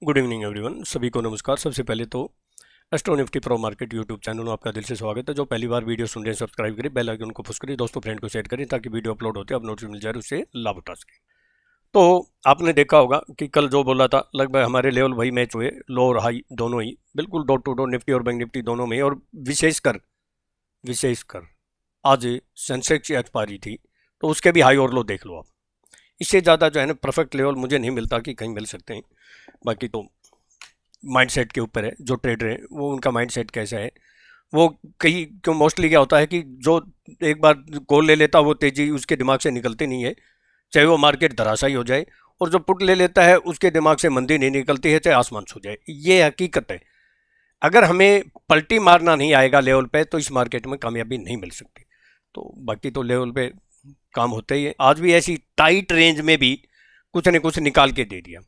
Good evening everyone, सभी को नमस्कार। सबसे पहले तो astro Nifty pro market YouTube channel में आपका दिल से स्वागत है। जो पहली बार वीडियो सुन रहे हैं सब्सक्राइब करें, बेल आइकन को पुश करें, दोस्तों फ्रेंड को शेयर करें ताकि वीडियो अपलोड होते हैं आप नोटिस मिल जाए, उससे लाभ उठा सकें। तो आपने देखा होगा कि कल जो बोला था लगभग हमारे लेवल वही मैच हुए, लो और हाई दोनों ही बिल्कुल डॉट टू डॉट, निफ्टी और बैंक निफ्टी दोनों में। और विशेषकर आज सेंसेक्स की एक्सपायरी थी तो उसके भी हाई और लो देख लो आप। इससे ज़्यादा जो है ना परफेक्ट लेवल मुझे नहीं मिलता कि कहीं मिल सकते हैं। बाकी तो माइंडसेट के ऊपर है, जो ट्रेडर है वो उनका माइंडसेट कैसा है। वो कहीं क्यों मोस्टली क्या होता है कि जो एक बार कॉल ले लेता वो तेजी उसके दिमाग से निकलती नहीं है, चाहे वो मार्केट धराशायी हो जाए। और जो पुट ले लेता है उसके दिमाग से मंदी नहीं निकलती है, चाहे आसमान छू जाए। ये हकीकत है। अगर हमें पलटी मारना नहीं आएगा लेवल पे तो इस मार्केट में कामयाबी नहीं मिल सकती। तो बाकी तो लेवल पे काम होता ही है। आज भी ऐसी टाइट रेंज में भी कुछ न कुछ निकाल के दे दिया,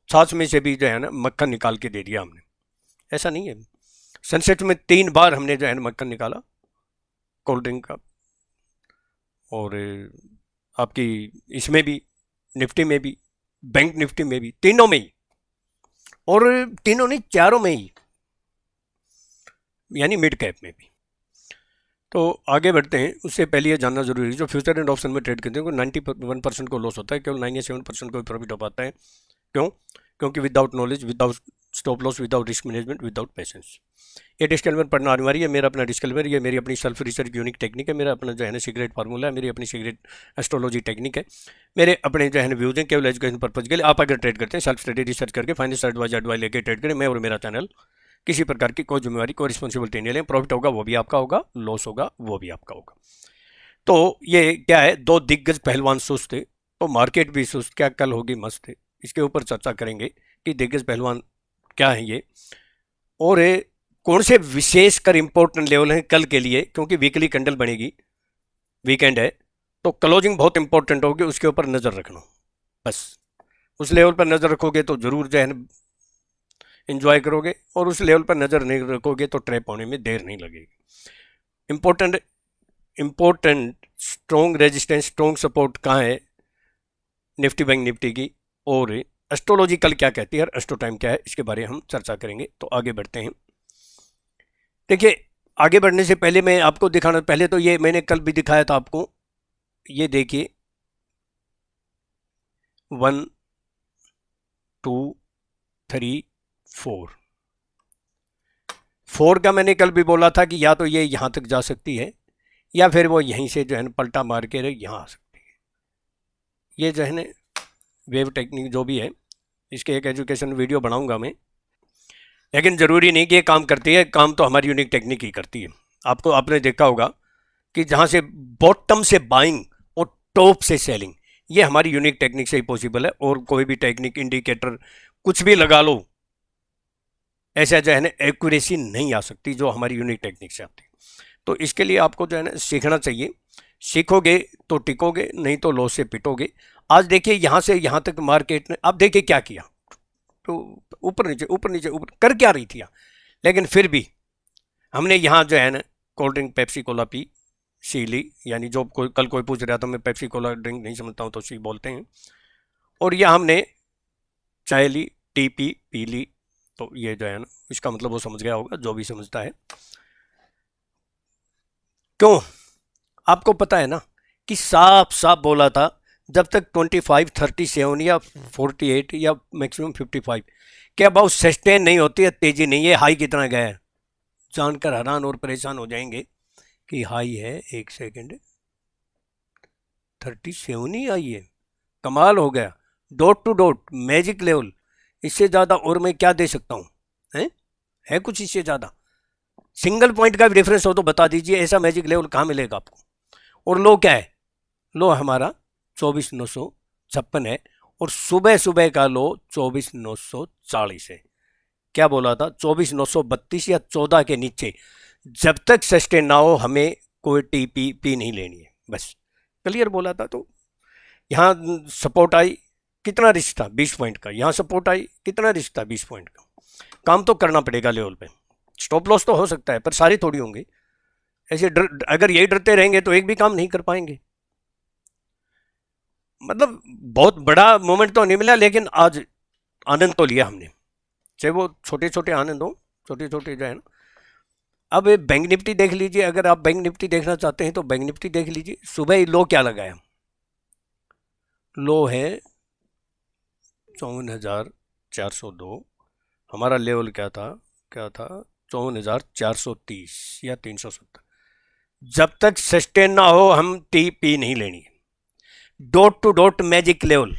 छाछ में से भी जो है ना मक्खन निकाल के दे दिया हमने। ऐसा नहीं है, सनसेट में 3 बार हमने जो है ना मक्खन निकाला कोल्ड ड्रिंक का। और आपकी इसमें भी, निफ्टी में भी, बैंक निफ्टी में भी, तीनों में ही। और तीनों नहीं, चारों में ही, यानी मिड कैप में भी। तो आगे बढ़ते हैं, उससे पहले ये जानना जरूरी है जो फ्यूचर एंड ऑप्शन में ट्रेड करते हैं 91% को लॉस होता है, केवल 97% को प्रॉफिट हो पाता है। क्यों? क्योंकि without knowledge, without stop loss, without risk management, without patience. ये डिस्क्लेमर पढ़ना अनिवार्य है, मेरा अपना डिस्क्लेमर। ये मेरी अपनी सेल्फ रिसर्च यूनिक टेक्निक है, मेरा अपना जो है ना सीक्रेट फार्मूला है, मेरी अपनी सीक्रेट एस्ट्रोलॉजी टेक्निक है, मेरे अपने जो है ना व्यूज हैं केवल एजुकेशन पर्पज के लिए। आप अगर ट्रेड करते हैं सेल्फ स्टडी रिसर्च करके फाइनेंशियल एडवाइस लेके ट्रेड करें। मैं और मेरा चैनल किसी प्रकार की कोई जिम्मेवारी, कोई रिस्पॉन्सिबिलिटी नहीं लें। प्रॉफिट होगा वो भी आपका होगा, लॉस होगा वो भी आपका होगा। तो ये क्या है, दो दिग्गज पहलवान सुस्त थे तो मार्केट भी सुस्त, क्या कल होगी मस्त है। इसके ऊपर चर्चा करेंगे कि दिग्गज पहलवान क्या है ये, और कौन से विशेषकर इंपॉर्टेंट लेवल हैं कल के लिए, क्योंकि वीकली कैंडल बनेगी, वीकेंड है तो क्लोजिंग बहुत इंपॉर्टेंट होगी, उसके ऊपर नज़र रखना। बस उस लेवल पर नज़र रखोगे तो ज़रूर जो है ना इंजॉय करोगे, और उस लेवल पर नज़र नहीं रखोगे तो ट्रैप होने में देर नहीं लगेगी। Important strong resistance, strong support कहाँ है निफ्टी बैंक निफ्टी की, और एस्ट्रोलॉजी कल क्या कहती है और एस्ट्रो टाइम क्या है, इसके बारे में हम चर्चा करेंगे। तो आगे बढ़ते हैं। देखिए, आगे बढ़ने से पहले मैं आपको दिखाना, पहले तो ये मैंने कल भी दिखाया था आपको, ये देखिए 1 2 3 4 का मैंने कल भी बोला था कि या तो ये यहाँ तक जा सकती है या फिर वो यहीं से जो है ना पलटा मार के यहाँ आ सकती है। ये जो है ना वेव टेक्निक जो भी है, इसके एक एजुकेशन वीडियो बनाऊंगा मैं, लेकिन ज़रूरी नहीं कि ये काम करती है। काम तो हमारी यूनिक टेक्निक ही करती है। आपने देखा होगा कि जहाँ से बॉटम से बाइंग और टॉप से सेलिंग, ये हमारी यूनिक टेक्निक से ही पॉसिबल है। और कोई भी टेक्निक, इंडिकेटर कुछ भी लगा लो, ऐसा जो है ना एक्यूरेसी नहीं आ सकती जो हमारी यूनिक टेक्निक से आती है। तो इसके लिए आपको जो है ना सीखना चाहिए। सीखोगे तो टिकोगे, नहीं तो लॉस से पिटोगे। आज देखिए यहाँ से यहाँ तक मार्केट ने, अब देखिए क्या किया, तो ऊपर नीचे ऊपर नीचे ऊपर कर क्या रही थी यहाँ, लेकिन फिर भी हमने यहाँ जो है ना कोल्ड ड्रिंक पेप्सी कोला पी, सी ली। यानी जो कल कोई पूछ रहा था, मैं पेप्सी कोला ड्रिंक नहीं समझता हूँ तो सी बोलते हैं। और यह हमने चाय ली, टी पी ली। तो ये जो है ना, इसका मतलब वो समझ गया होगा जो भी समझता है। क्यों? आपको पता है ना कि साफ साफ बोला था, जब तक 25, 37 या 48 या मैक्सिमम 55 के अबाउट सस्टेन नहीं होती है, तेजी नहीं है। हाई कितना गया है जानकर हैरान और परेशान हो जाएंगे कि हाई है, एक सेकेंड, 37 ही आई है। कमाल हो गया, dot to dot magic level. इससे ज़्यादा और मैं क्या दे सकता हूँ? है कुछ इससे ज़्यादा? सिंगल पॉइंट का भी डिफरेंस हो तो बता दीजिए, ऐसा मैजिक लेवल कहाँ मिलेगा आपको? और लो क्या है? लो हमारा 24,956 है, और सुबह सुबह का लो 24,940 है। क्या बोला था? 24,932 या 14 के नीचे जब तक सस्टेन ना हो हमें कोई टी पी नहीं लेनी है, बस क्लियर बोला था। तो यहाँ सपोर्ट आई, कितना रिस्क था? 20 पॉइंट का। यहाँ सपोर्ट आई, कितना रिस्क था? 20 पॉइंट का। काम तो करना पड़ेगा लेवल पे। स्टॉप लॉस तो हो सकता है पर सारे थोड़ी होंगे। ऐसे अगर यही डरते रहेंगे तो एक भी काम नहीं कर पाएंगे। मतलब बहुत बड़ा मोमेंट तो नहीं मिला, लेकिन आज आनंद तो लिया हमने। चाहे वो छोटे छोटे आने दो, छोटे छोटे जो है ना। अब बैंक निफ्टी देख लीजिए, अगर आप बैंक निफ्टी देखना चाहते हैं तो बैंक निफ्टी देख लीजिए। सुबह ही लो क्या लगाया, लो है 54,402। हमारा लेवल क्या था, 54,430 या 370। जब तक सस्टेन ना हो हम टी पी नहीं लेनी। Dot to dot magic level.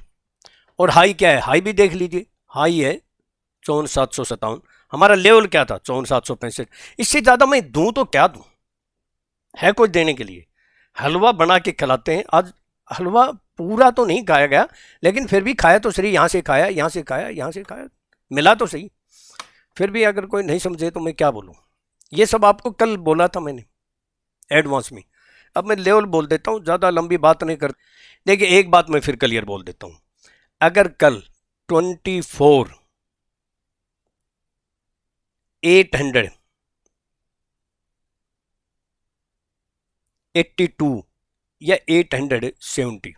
और हाई क्या है, हाई भी देख लीजिए, हाई है 54,757। हमारा लेवल क्या था, 54,765। इससे ज़्यादा मैं दूं तो क्या दूं, है कुछ देने के लिए। हलवा बना के खिलाते हैं। आज हलवा पूरा तो नहीं खाया गया, लेकिन फिर भी खाया तो सही। यहाँ से खाया, यहाँ से खाया, यहाँ से खाया, मिला तो सही। फिर भी अगर कोई नहीं समझे तो मैं क्या बोलूँ। ये सब आपको कल बोला था मैंने एडवांस में। अब मैं लेवल बोल देता हूँ, ज़्यादा लंबी बात नहीं कर। देखिए एक बात मैं फिर क्लियर बोल देता हूँ, अगर कल 24,882 या 870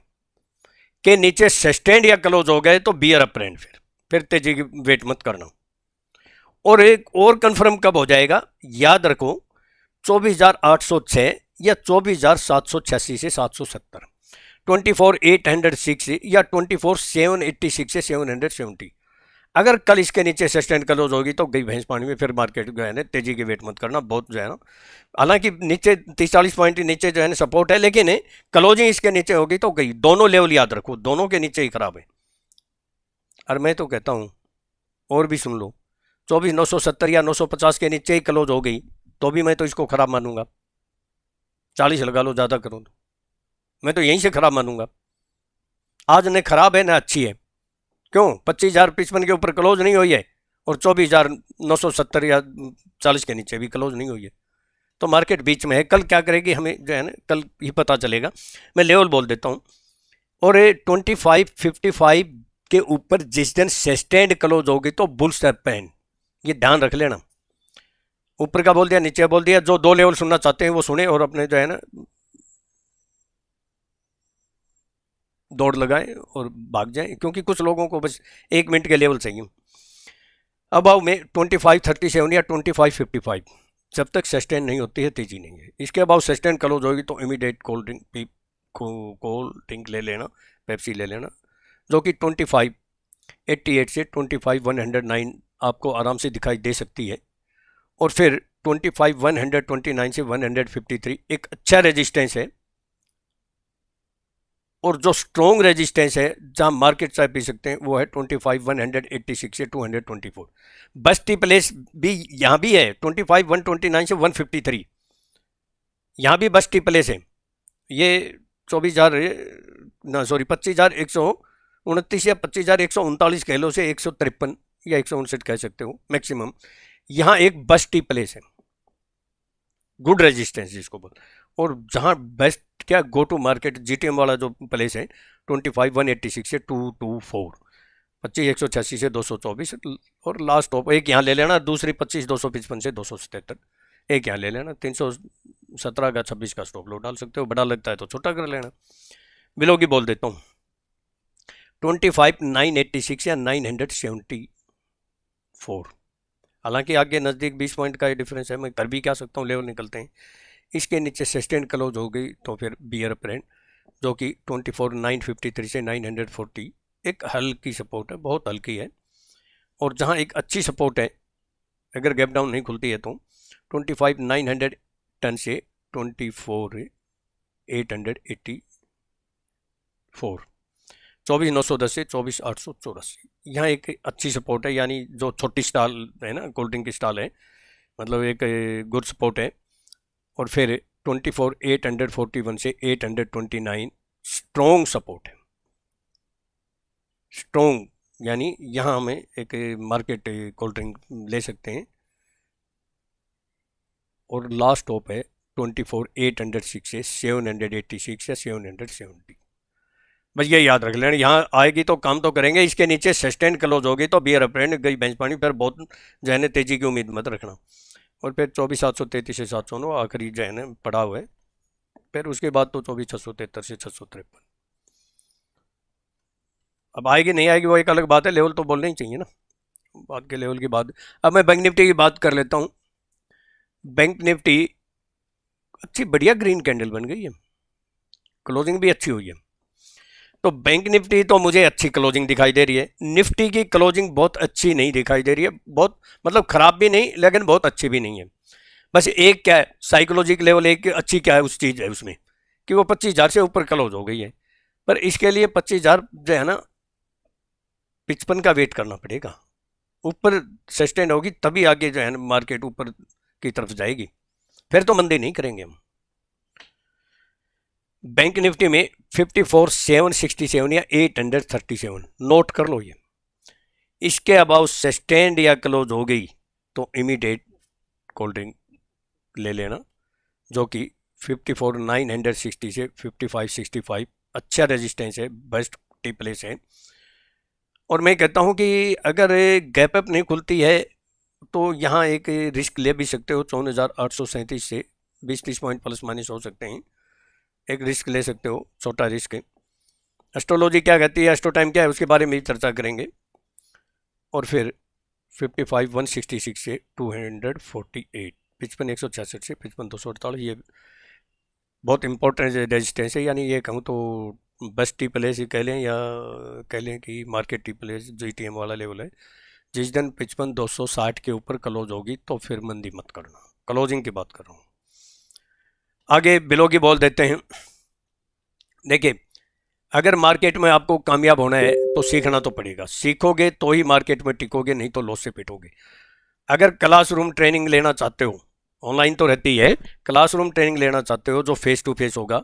के नीचे सस्टेंड या क्लोज हो गए तो बियर अप ट्रेंड। फिर तेजी की वेट मत करना। और एक और कंफर्म कब हो जाएगा, याद रखो, 24,806 या 24,786 से 770, 24,806 या 24,786 से 770। अगर कल इसके नीचे सस्टेंड क्लोज होगी तो गई भैंस पानी में। फिर मार्केट जो है ना तेजी की वेट मत करना बहुत जो है ना। हालांकि नीचे 30-40 पॉइंट नीचे जो है ना सपोर्ट है, लेकिन क्लोजिंग इसके नीचे होगी तो गई। दोनों लेवल याद रखो, दोनों के नीचे ही खराब है। और मैं तो कहता हूँ और भी सुन लो, 24,970 या 950 के नीचे ही क्लोज हो गई तो भी मैं तो इसको खराब मानूंगा। 40 लगा लो, ज़्यादा करो तो मैं तो यहीं से खराब मानूंगा। आज न खराब है न अच्छी है। क्यों, 25,055 के ऊपर क्लोज नहीं हुई है और 24,970 या 40 के नीचे भी क्लोज नहीं हुई है। तो मार्केट बीच में है। कल क्या करेगी हमें जो है ना कल ही पता चलेगा। मैं लेवल बोल देता हूँ। और 2555 के ऊपर जिस दिन सस्टेंड क्लोज होगी तो बुल सरपेन, ये ध्यान रख लेना। ऊपर का बोल दिया, नीचे बोल दिया। जो दो लेवल सुनना चाहते हैं वो सुने और अपने जो है ना दौड़ लगाएं और भाग जाएं, क्योंकि कुछ लोगों को बस 1 मिनट के लेवल चाहिए। अब आओ मैं 2537 या 2555, जब तक सस्टेन नहीं होती है तेजी नहीं है। इसके बाद सस्टेन क्लोज होगी तो इमीडिएट कोल्ड ड्रिंक ले लेना, पेप्सी ले लेना, जो कि 2588 से 25,109 आपको आराम से दिखाई दे सकती है। और फिर 25,129 से 153 एक अच्छा रेजिस्टेंस है। और जो स्ट्रॉन्ग रेजिस्टेंस है जहां मार्केट चाय पी सकते हैं वो है 25,186 से 224। बेस्ट प्लेस भी यहां भी है 25,129 से 153, यहां भी बेस्ट प्लेस है। ये 25,129 या 25,139 कह लो से 153 या 159 कह सकते हो मैक्सिमम। यहाँ एक बेस्ट प्लेस है, गुड रेजिस्टेंस जिसको बोल। और जहाँ बेस्ट क्या गो टू मार्केट जीटीएम वाला जो प्लेस है 25,186 से 224, 25,186 से 224। और लास्ट टॉप एक यहाँ ले लेना, दूसरी 25,255 से 277 एक यहाँ ले लेना। 317 का 26 का स्टॉप लो डाल सकते हो, बड़ा लगता है तो छोटा कर लेना। बिलो की बोल देता हूँ 25,986 या 974। हालांकि आगे नज़दीक 20 पॉइंट का डिफरेंस है, मैं कर भी क्या सकता हूँ, लेवल निकलते हैं। इसके नीचे सस्टेन क्लोज हो गई तो फिर बियर अप-ट्रेंड, जो कि 24,953 से 940 एक हल्की सपोर्ट है, बहुत हल्की है। और जहां एक अच्छी सपोर्ट है अगर गैप डाउन नहीं खुलती है तो 25,910 से 24,884, 24,910 से 24,884 यहाँ एक अच्छी सपोर्ट है। यानी जो छोटी स्टॉल है ना, कोल्ड ड्रिंक की स्टॉल है, मतलब एक गुड सपोर्ट है। और फिर 24,841 से 829 स्ट्रॉन्ग सपोर्ट है। स्ट्रॉन्ग यानी यहाँ हमें एक मार्केट कोल्ड ड्रिंक ले सकते हैं। और लास्ट टॉप है 24,806 से 786 या 770। बस ये याद रख लेना, यहाँ आएगी तो काम तो करेंगे। इसके नीचे सस्टेन क्लोज होगी तो बियर अप-ट्रेंड गई बेंच पानी, फिर बहुत जो है तेजी की उम्मीद मत रखना। और फिर 24,733 से 709 आखिरी जो है ना पड़ा हुआ है। फिर उसके बाद तो 24,673 से 653। अब आएगी नहीं आएगी वो एक अलग बात है, लेवल तो बोलना ही चाहिए ना। बाद के लेवल की बात। अब मैं बैंक निफ्टी की बात कर लेता हूँ। बैंक निफ्टी अच्छी बढ़िया ग्रीन कैंडल बन गई है, क्लोजिंग भी अच्छी हुई है। तो बैंक निफ्टी तो मुझे अच्छी क्लोजिंग दिखाई दे रही है। निफ्टी की क्लोजिंग बहुत अच्छी नहीं दिखाई दे रही है, बहुत मतलब खराब भी नहीं लेकिन बहुत अच्छी भी नहीं है। बस एक क्या है, साइकोलॉजिक लेवल एक अच्छी क्या है उस चीज़ है उसमें कि वो 25,000 से ऊपर क्लोज हो गई है। पर इसके लिए 25,000 जो है ना 55 का वेट करना पड़ेगा, ऊपर सस्टेन होगी तभी आगे जो है ना मार्केट ऊपर की तरफ जाएगी, फिर तो मंदी नहीं करेंगे हम। बैंक निफ्टी में 54,767 या 837 नोट कर लो ये। इसके अबाउ सस्टेन्ड या क्लोज हो गई तो इमीडिएट कोल्ड ड्रिंक ले लेना, जो कि 54,960 से 55,65 अच्छा रेजिस्टेंस है, बेस्ट टी प्लेस है। और मैं कहता हूं कि अगर गैप अप नहीं खुलती है तो यहाँ एक रिस्क ले भी सकते हो, 54,837 से 20-30 पॉइंट प्लस माइनस हो सकते हैं, एक रिस्क ले सकते हो, छोटा रिस्क है। एस्ट्रोलॉजी क्या कहती है, एस्ट्रो टाइम क्या है, उसके बारे में भी चर्चा करेंगे। और फिर 55,166 से 248, 55,166 से 55,248, ये बहुत इंपॉर्टेंट रेजिस्टेंस है। यानी ये कहूँ तो बेस्ट टी प्लेस ही कह लें या कह लें कि मार्केट टी प्लेस GTM वाला लेवल है। जिस दिन 55,260 के ऊपर क्लोज होगी तो फिर मंदी मत करना, क्लोजिंग की बात कर रहा हूँ। आगे बिलो की बॉल देते हैं। देखिए, अगर मार्केट में आपको कामयाब होना है तो सीखना तो पड़ेगा, सीखोगे तो ही मार्केट में टिकोगे, नहीं तो लॉस से पिटोगे। अगर क्लासरूम ट्रेनिंग लेना चाहते हो, ऑनलाइन तो रहती है, क्लासरूम ट्रेनिंग लेना चाहते हो जो फेस टू फेस होगा,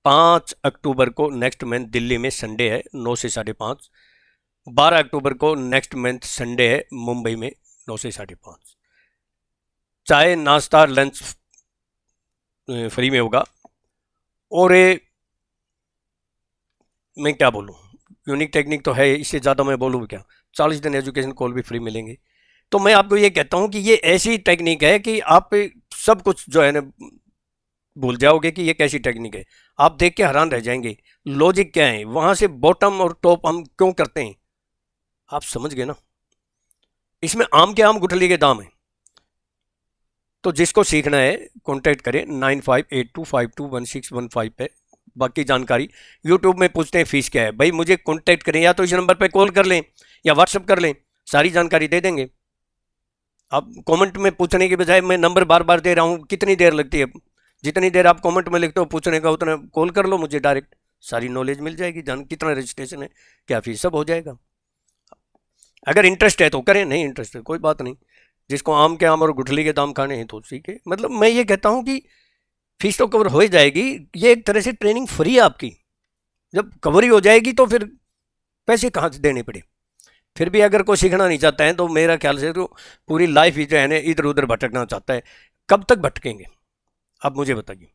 5 अक्टूबर को नेक्स्ट मंथ दिल्ली में संडे है 9 से 5:30। 12 अक्टूबर को नेक्स्ट मंथ संडे है मुंबई में 9 से 5:30। चाय नाश्ता लंच फ्री में होगा। और मैं क्या बोलूँ, यूनिक टेक्निक तो है, इससे ज़्यादा मैं बोलूँ क्या। 40 दिन एजुकेशन कॉल भी फ्री मिलेंगे। तो मैं आपको ये कहता हूँ कि ये ऐसी टेक्निक है कि आप सब कुछ जो है ना भूल जाओगे कि ये कैसी टेक्निक है, आप देख के हैरान रह जाएंगे। लॉजिक क्या है, वहाँ से बॉटम और टॉप हम क्यों करते हैं, आप समझ गए ना। इसमें आम के आम गुठली के दाम है। तो जिसको सीखना है कॉन्टैक्ट करें 9582521615 पे। बाकी जानकारी यूट्यूब में पूछते हैं फीस क्या है, भाई मुझे कॉन्टैक्ट करें, या तो इस नंबर पे कॉल कर लें या व्हाट्सअप कर लें, सारी जानकारी दे देंगे। आप कमेंट में पूछने के बजाय मैं नंबर बार बार दे रहा हूँ, कितनी देर लगती है, जितनी देर आप कमेंट में लिखते हो पूछने का उतना कॉल कर लो मुझे डायरेक्ट, सारी नॉलेज मिल जाएगी, जान कितना रजिस्ट्रेशन है क्या फीस सब हो जाएगा। अगर इंटरेस्ट है तो करें, नहीं इंटरेस्ट है कोई बात नहीं। जिसको आम के आम और गुठली के दाम खाने हैं तो सीखे। मतलब मैं ये कहता हूँ कि फीस तो कवर हो ही जाएगी, ये एक तरह से ट्रेनिंग फ्री है आपकी। जब कवर ही हो जाएगी तो फिर पैसे कहाँ से देने पड़े। फिर भी अगर कोई सीखना नहीं चाहता है तो मेरा ख्याल से तो पूरी लाइफ ही जो है ना इधर उधर भटकना चाहता है, कब तक भटकेंगे आप मुझे बताइए।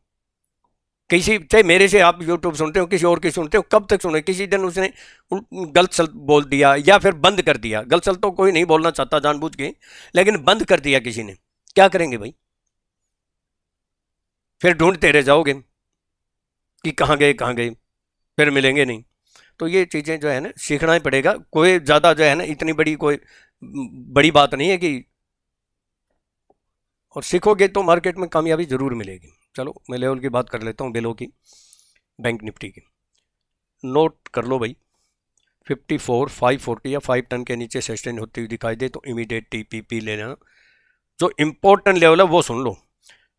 किसी चाहे मेरे से आप यूट्यूब सुनते हो किसी और की सुनते हो, कब तक सुने। किसी दिन उसने गलत सल्त बोल दिया या फिर बंद कर दिया, गलत सल्त तो कोई नहीं बोलना चाहता जानबूझ के, लेकिन बंद कर दिया किसी ने, क्या करेंगे भाई, फिर ढूंढते रह जाओगे कि कहाँ गए, फिर मिलेंगे नहीं। तो ये चीज़ें जो है ना सीखना ही पड़ेगा, कोई ज़्यादा जो है ना इतनी बड़ी कोई बड़ी बात नहीं है कि, और सीखोगे तो मार्केट में कामयाबी ज़रूर मिलेगी। चलो मैं लेवल की बात कर लेता हूँ, बिलो की, बैंक निफ्टी की। नोट कर लो भाई, 54, 540 या 5 टन के नीचे सस्टेन होती हुई दिखाई दे तो इमीडिएट TPP लेना। जो इम्पोर्टेंट लेवल है वो सुन लो,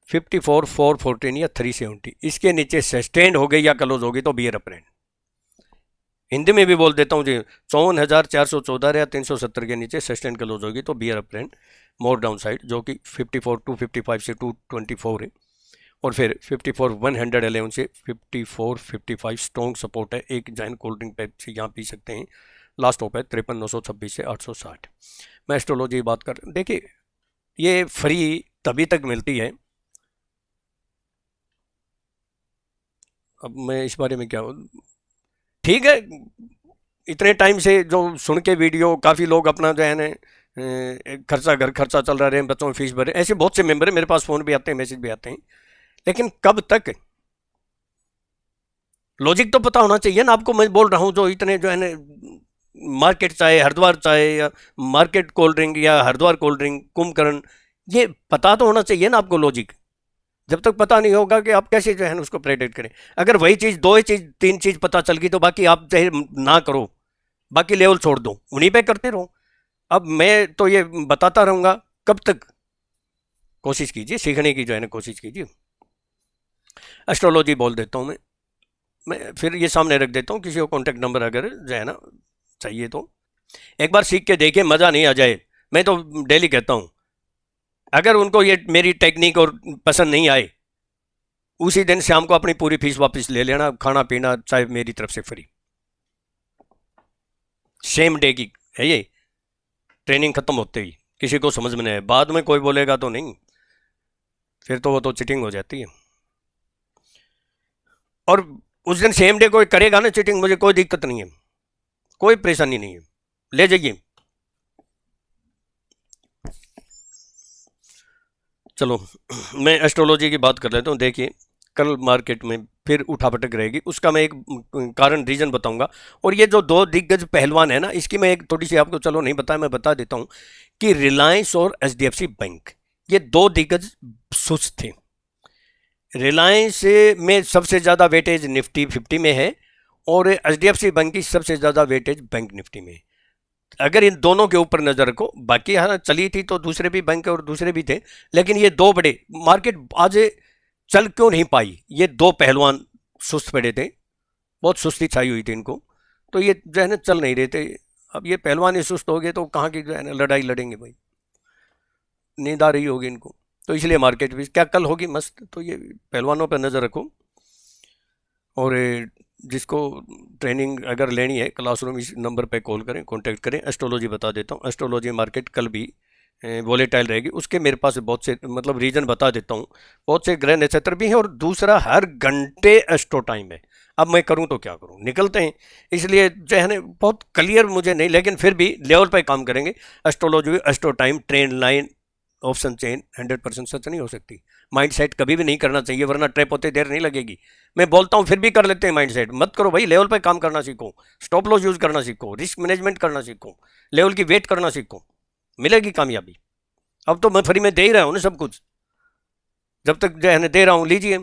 54, 414 या 370, इसके नीचे सस्टेन हो गई या क्लोज हो गई तो बियर अप ट्रेंड। हिंदी में भी बोल देता हूँ जी, 54,414 या 370 के नीचे सस्टेन क्लोज होगी तो बियर अप ट्रेंड, मोर डाउन साइड, जो कि 54, 255 से 224 है। और फिर 54,111 से 54,55 स्ट्रॉन्ग सपोर्ट है, एक जैन कोल्ड ड्रिंक पे से यहाँ पी सकते हैं। लास्ट टॉप है 53,926 से 860। मैं एस्ट्रोलॉजी की बात कर, देखिए ये फ्री तभी तक मिलती है। अब मैं इस बारे में क्या, ठीक है, इतने टाइम से जो सुन के वीडियो काफ़ी लोग अपना जो है ना खर्चा घर खर्चा चल रहा है, बच्चों में फीस भरे, ऐसे बहुत से मेंबर है मेरे पास, फ़ोन भी आते हैं मैसेज भी आते हैं, लेकिन कब तक। लॉजिक तो पता होना चाहिए ना आपको, मैं बोल रहा हूँ जो इतने जो है ना मार्केट चाय हरिद्वार चाय या मार्केट कोल्ड ड्रिंक या हरिद्वार कोल्ड ड्रिंक कुंभकर्ण, ये पता तो होना चाहिए ना आपको लॉजिक। जब तक पता नहीं होगा कि आप कैसे जो है उसको प्रेडिक्ट करें। अगर वही चीज़ दो ही चीज़ तीन चीज़ पता चल गई तो बाकी आप चाहे ना करो, बाकी लेवल छोड़ दो, उन्हीं पे करते रहो। अब मैं तो ये बताता रहूँगा, कब तक? कोशिश कीजिए सीखने की, जो है ना कोशिश कीजिए। एस्ट्रोलॉजी बोल देता हूँ मैं फिर ये सामने रख देता हूँ, किसी को कॉन्टैक्ट नंबर अगर जो है ना चाहिए तो एक बार सीख के देखिए, मज़ा नहीं आ जाए। मैं तो डेली कहता हूँ, अगर उनको ये मेरी टेक्निक और पसंद नहीं आए, उसी दिन शाम को अपनी पूरी फीस वापस ले लेना, खाना पीना चाहे मेरी तरफ से फ्री, सेम डे की है ये ट्रेनिंग खत्म होते ही। किसी को समझ में नहीं आए, बाद में कोई बोलेगा तो नहीं, फिर तो वो तो चीटिंग हो जाती है। और उस दिन सेम डे कोई करेगा ना चीटिंग, मुझे कोई दिक्कत नहीं है, कोई परेशानी नहीं है, ले जाइए। चलो मैं एस्ट्रोलॉजी की बात कर लेता हूँ। देखिए कल मार्केट में फिर उठापटक रहेगी, उसका मैं एक कारण रीजन बताऊंगा। और ये जो दो दिग्गज पहलवान है ना, इसकी मैं एक थोड़ी सी आपको, चलो नहीं बताया मैं बता देता हूँ कि रिलायंस और एचडीएफसी बैंक, ये दो दिग्गज सुस्त थे। रिलायंस में सबसे ज़्यादा वेटेज निफ्टी 50 में है और एचडीएफसी बैंक की सबसे ज़्यादा वेटेज बैंक निफ्टी में है। अगर इन दोनों के ऊपर नज़र रखो, बाकी हाँ चली थी तो दूसरे भी बैंक और दूसरे भी थे, लेकिन ये दो बड़े, मार्केट आज चल क्यों नहीं पाई, ये दो पहलवान सुस्त पड़े थे, बहुत सुस्ती छाई हुई थी इनको, तो ये जो है ना चल नहीं रहे थे। अब ये पहलवान ही सुस्त हो गए तो कहाँ की जो है ना लड़ाई लड़ेंगे भाई, नींद आ रही होगी इनको, तो इसलिए मार्केट भी क्या कल होगी मस्त। तो ये पहलवानों पर नज़र रखो। और जिसको ट्रेनिंग अगर लेनी है, क्लासरूम इस नंबर पे कॉल करें, कांटेक्ट करें। एस्ट्रोलॉजी बता देता हूँ, एस्ट्रोलॉजी मार्केट कल भी वोलेटाइल रहेगी, उसके मेरे पास बहुत से मतलब रीजन बता देता हूँ। बहुत से ग्रह नक्षत्र भी हैं और दूसरा हर घंटे एस्ट्रो टाइम है। अब मैं करूँ तो क्या करूँ, निकलते हैं, इसलिए जो है ना बहुत क्लियर मुझे नहीं, लेकिन फिर भी लेवल पर काम करेंगे। Astrology astro time trend line option chain 100% सच नहीं हो सकती। माइंड सेट कभी भी नहीं करना चाहिए, वरना ट्रैप होते देर नहीं लगेगी। मैं बोलता हूँ फिर भी कर लेते हैं माइंड सेट, मत करो भाई, लेवल पे काम करना सीखो, स्टॉप लॉस यूज करना सीखो, रिस्क मैनेजमेंट करना सीखो, लेवल की वेट करना सीखो, मिलेगी कामयाबी। अब तो मैं फ्री में दे ही रहा हूँ ना सब कुछ, जब तक जो है दे रहा हूँ लीजिए।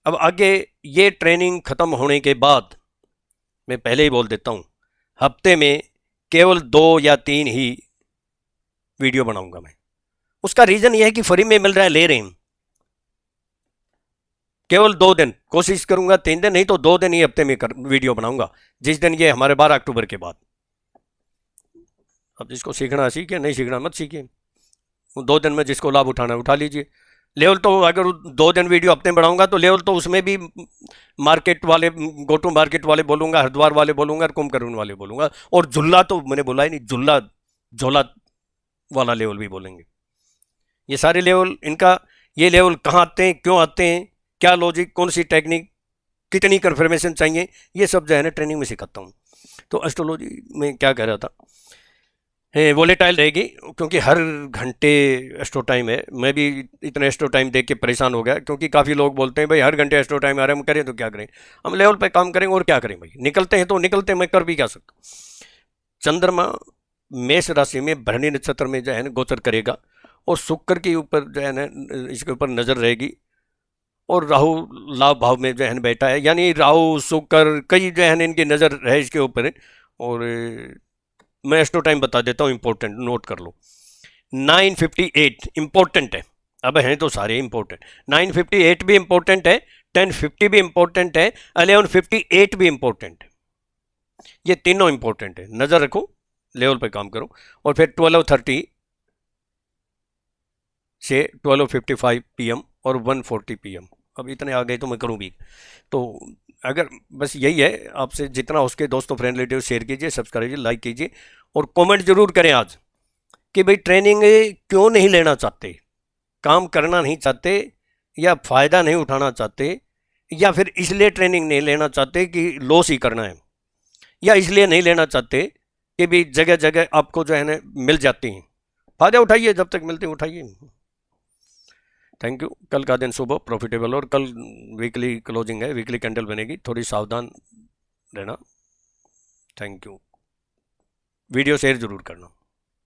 अब आगे ये ट्रेनिंग खत्म होने के बाद मैं पहले ही बोल देता हूँ, हफ्ते में केवल 2 या 3 ही वीडियो बनाऊंगा मैं। उसका रीजन यह है कि फ्री में मिल रहा है, ले रहे हैं। केवल 2 दिन कोशिश करूंगा, 3 दिन नहीं तो 2 दिन ही हफ्ते में वीडियो बनाऊंगा, जिस दिन ये हमारे 12 अक्टूबर के बाद। अब जिसको सीखना सीखे, नहीं सीखना मत सीखिए। 2 दिन में जिसको लाभ उठाना उठा लीजिए। लेवल तो अगर 2 दिन वीडियो हफ्ते में बढ़ाऊंगा तो लेवल तो उसमें भी मार्केट वाले, गो टू मार्केट वाले बोलूंगा, हरिद्वार वाले बोलूंगा और कुंभकर्ण वाले बोलूंगा, और झुल्ला तो मैंने बोला ही नहीं, झुल्ला झोला वाला लेवल भी बोलेंगे। ये सारे लेवल, इनका ये लेवल कहाँ आते हैं, क्यों आते हैं, क्या लॉजिक, कौन सी टेक्निक, कितनी कन्फर्मेशन चाहिए, ये सब जो है ना ट्रेनिंग में सिखाता हूँ। तो एस्ट्रोलॉजी में क्या कह रहा था, वोलेटाइल रहेगी क्योंकि हर घंटे एस्ट्रो टाइम है। मैं भी इतना एस्ट्रो टाइम देख के परेशान हो गया, क्योंकि काफ़ी लोग बोलते हैं भाई हर घंटे एस्ट्रो टाइम आ रहा है, हम करें तो क्या करें, हम लेवल पे काम करेंगे और क्या करें भाई, निकलते हैं तो निकलते हैं, मैं कर भी क्या सकता हूँ। चंद्रमा मेष राशि में भरणी नक्षत्र में जो है ना गोचर करेगा, और शुक्र के ऊपर जो है ना इसके ऊपर नज़र रहेगी, और राहु लाभ भाव में जो है बैठा है, यानी राहु शुक्र कई जो है इनकी नज़र है इसके ऊपर। और मैं एस्ट्रो टाइम बता देता हूँ, इंपॉर्टेंट नोट कर लो। 9:58 इंपॉर्टेंट है, अब हैं तो सारे इंपॉर्टेंट। 9:58 भी इंपॉर्टेंट है, 10:50 भी इंपॉर्टेंट है, 11:58 भी इंपॉर्टेंट है, ये तीनों इंपॉर्टेंट है, नज़र रखो, लेवल पे काम करो। और फिर 12:30 से 12:55 PM और 1:40 PM, अब इतने आ गए तो मैं करूँ भी। तो अगर बस यही है, आपसे जितना उसके दोस्तों फ्रेंड रिलेटिव शेयर कीजिए, सब्सक्राइब कीजिए, लाइक कीजिए, और कमेंट जरूर करें आज कि भाई ट्रेनिंग क्यों नहीं लेना चाहते, काम करना नहीं चाहते, या फ़ायदा नहीं उठाना चाहते, या फिर इसलिए ट्रेनिंग नहीं लेना चाहते कि लॉस ही करना है, या इसलिए नहीं लेना चाहते कि भी जगह जगह आपको जो है ना मिल जाती हैं। फ़ायदा उठाइए, जब तक मिलते हैं उठाइए। Thank you. कल का दिन सुबह प्रॉफिटेबल, और कल वीकली क्लोजिंग है, वीकली कैंडल बनेगी, थोड़ी सावधान रहना। Thank you. वीडियो शेयर ज़रूर करना।